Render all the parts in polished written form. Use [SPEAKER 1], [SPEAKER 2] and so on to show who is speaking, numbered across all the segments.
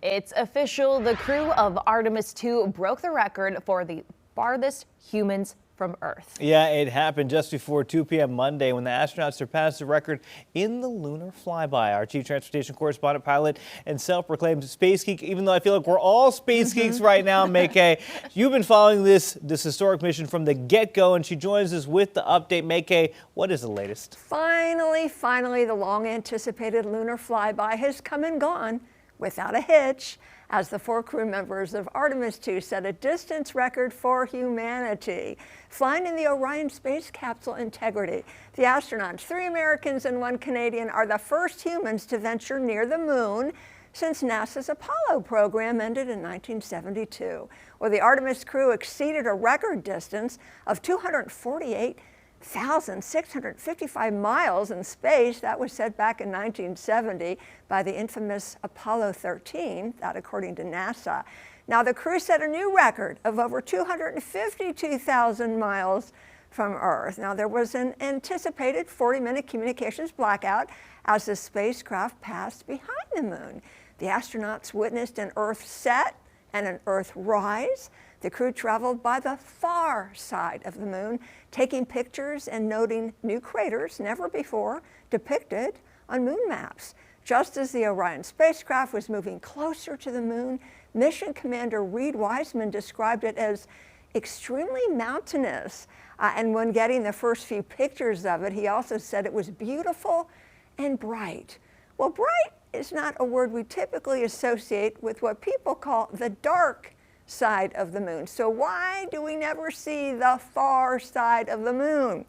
[SPEAKER 1] It's official. The crew of Artemis II broke the record for the farthest humans from Earth.
[SPEAKER 2] Yeah, it happened just before 2 p.m. Monday when the astronauts surpassed the record in the lunar flyby. Our chief transportation correspondent, pilot, and self-proclaimed space geek, even though I feel like we're all space geeks right now, Maykay. You've been following this historic mission from the get-go, and she joins us with the update. Maykay, what is the latest?
[SPEAKER 3] Finally, the long-anticipated lunar flyby has come and gone without a hitch, as the 4 crew members of Artemis II set a distance record for humanity, flying in the Orion space capsule Integrity. The astronauts, 3 Americans and 1 Canadian, are the first humans to venture near the moon since NASA's Apollo program ended in 1972. Well, the Artemis crew exceeded a record distance of 248,655 miles in space. That was set back in 1970 by the infamous Apollo 13, that according to NASA. Now, the crew set a new record of over 252,000 miles from Earth. Now, there was an anticipated 40-minute communications blackout as the spacecraft passed behind the moon. The astronauts witnessed an Earth set and an Earth rise. The crew traveled by the far side of the moon, taking pictures and noting new craters never before depicted on moon maps. Just as the Orion spacecraft was moving closer to the moon, Mission Commander Reed Wiseman described it as extremely mountainous. And when getting the first few pictures of it, he also said it was beautiful and bright. Well, bright is not a word we typically associate with what people call the dark side of the moon. So why do we never see the far side of the moon?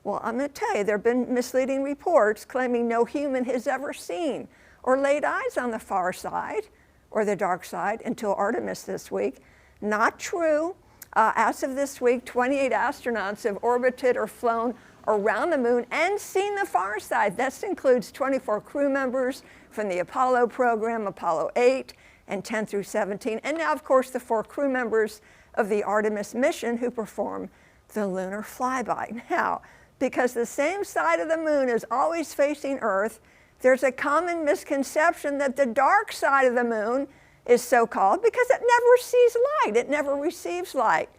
[SPEAKER 3] Well, I'm going to tell you, there have been misleading reports claiming no human has ever seen or laid eyes on the far side or the dark side until Artemis this week. Not true. As of this week, 28 astronauts have orbited or flown around the moon and seen the far side. This includes 24 crew members from the Apollo program, Apollo 8, and 10 through 17, and now, of course, the 4 crew members of the Artemis mission who perform the lunar flyby. Now, because the same side of the moon is always facing Earth, there's a common misconception that the dark side of the moon is so called because it never sees light, it never receives light.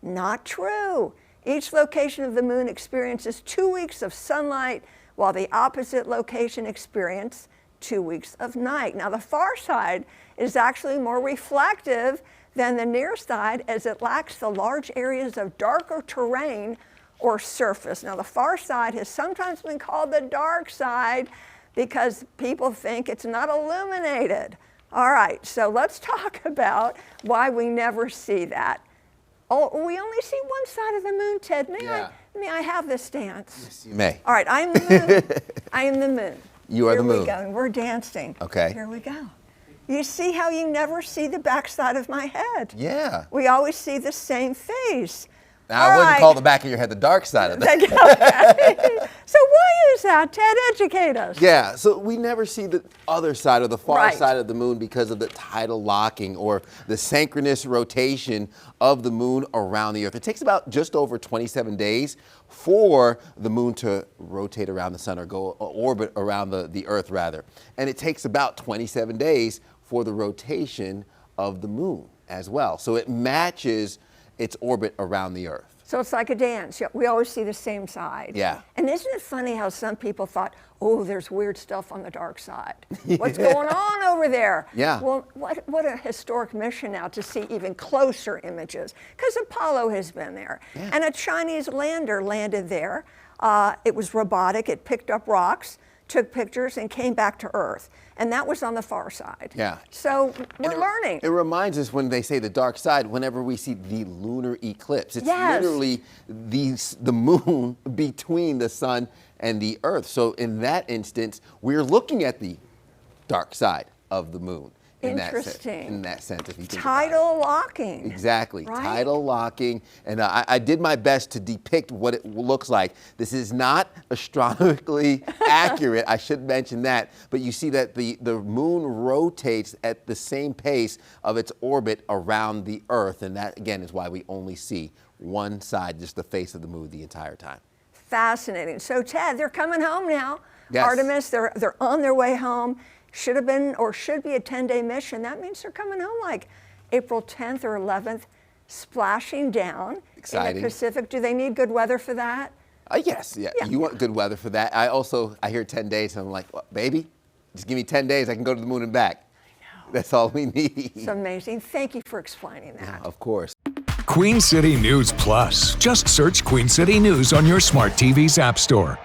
[SPEAKER 3] Not true. Each location of the moon experiences 2 weeks of sunlight, while the opposite location experiences 2 weeks of night. Now, the far side is actually more reflective than the near side, as it lacks the large areas of darker terrain or surface. Now, the far side has sometimes been called the dark side because people think it's not illuminated. All right, so let's talk about why we never see that. Oh, we only see one side of the moon, Ted. May I have this dance?
[SPEAKER 4] Yes, you may.
[SPEAKER 3] All right, I am the moon. I am the moon.
[SPEAKER 4] You are the moon.
[SPEAKER 3] Here we go, and we're dancing.
[SPEAKER 4] Okay.
[SPEAKER 3] Here we go. You see how you never see the backside of my head?
[SPEAKER 4] Yeah.
[SPEAKER 3] We always see the same face.
[SPEAKER 4] Now, I wouldn't call the back of your head the dark side of that.
[SPEAKER 3] Okay. So why is that, Ted? Educate us.
[SPEAKER 4] Yeah, so we never see the other side or the far
[SPEAKER 3] Right.
[SPEAKER 4] side of the moon because of the tidal locking or the synchronous rotation of the moon around the Earth. It takes about just over 27 days for the moon to rotate around the sun or go orbit around the Earth, rather. And it takes about 27 days for the rotation of the moon as well. So it matches its orbit around the Earth.
[SPEAKER 3] So it's like a dance. We always see the same side.
[SPEAKER 4] Yeah.
[SPEAKER 3] And isn't it funny how some people thought, oh, there's weird stuff on the dark side. What's going on over there?
[SPEAKER 4] Yeah.
[SPEAKER 3] Well, what a historic mission now to see even closer images, because Apollo has been there.
[SPEAKER 4] Yeah.
[SPEAKER 3] And a Chinese lander landed there. It was robotic. It picked up rocks, took pictures, and came back to Earth. And that was on the far side.
[SPEAKER 4] Yeah.
[SPEAKER 3] So we're learning.
[SPEAKER 4] It reminds us when they say the dark side, whenever we see the lunar eclipse. It's
[SPEAKER 3] Yes.
[SPEAKER 4] literally the moon between the sun and the Earth. So in that instance, we're looking at the dark side of the moon.
[SPEAKER 3] Interesting.
[SPEAKER 4] In that sense, if you think
[SPEAKER 3] Tidal locking.
[SPEAKER 4] Exactly,
[SPEAKER 3] Right?
[SPEAKER 4] tidal locking, and I did my best to depict what it looks like. This is not astronomically accurate, I should mention that, but you see that the moon rotates at the same pace of its orbit around the Earth, and that again is why we only see one side, just the face of the moon the entire time.
[SPEAKER 3] Fascinating. So Ted, they're coming home now.
[SPEAKER 4] Yes.
[SPEAKER 3] Artemis, they're on their way home. should have been or should be a 10-day mission. That means they're coming home like April 10th or 11th, splashing down
[SPEAKER 4] Exciting.
[SPEAKER 3] in the Pacific. Do they need good weather for that?
[SPEAKER 4] Yes, yeah. You want good weather for that. I hear 10 days, and I'm like, well, baby, just give me 10 days. I can go to the moon and back.
[SPEAKER 3] I know.
[SPEAKER 4] That's all we need.
[SPEAKER 3] It's amazing. Thank you for explaining that.
[SPEAKER 4] Of course.
[SPEAKER 5] Queen City News Plus. Just search Queen City News on your smart TV's app store.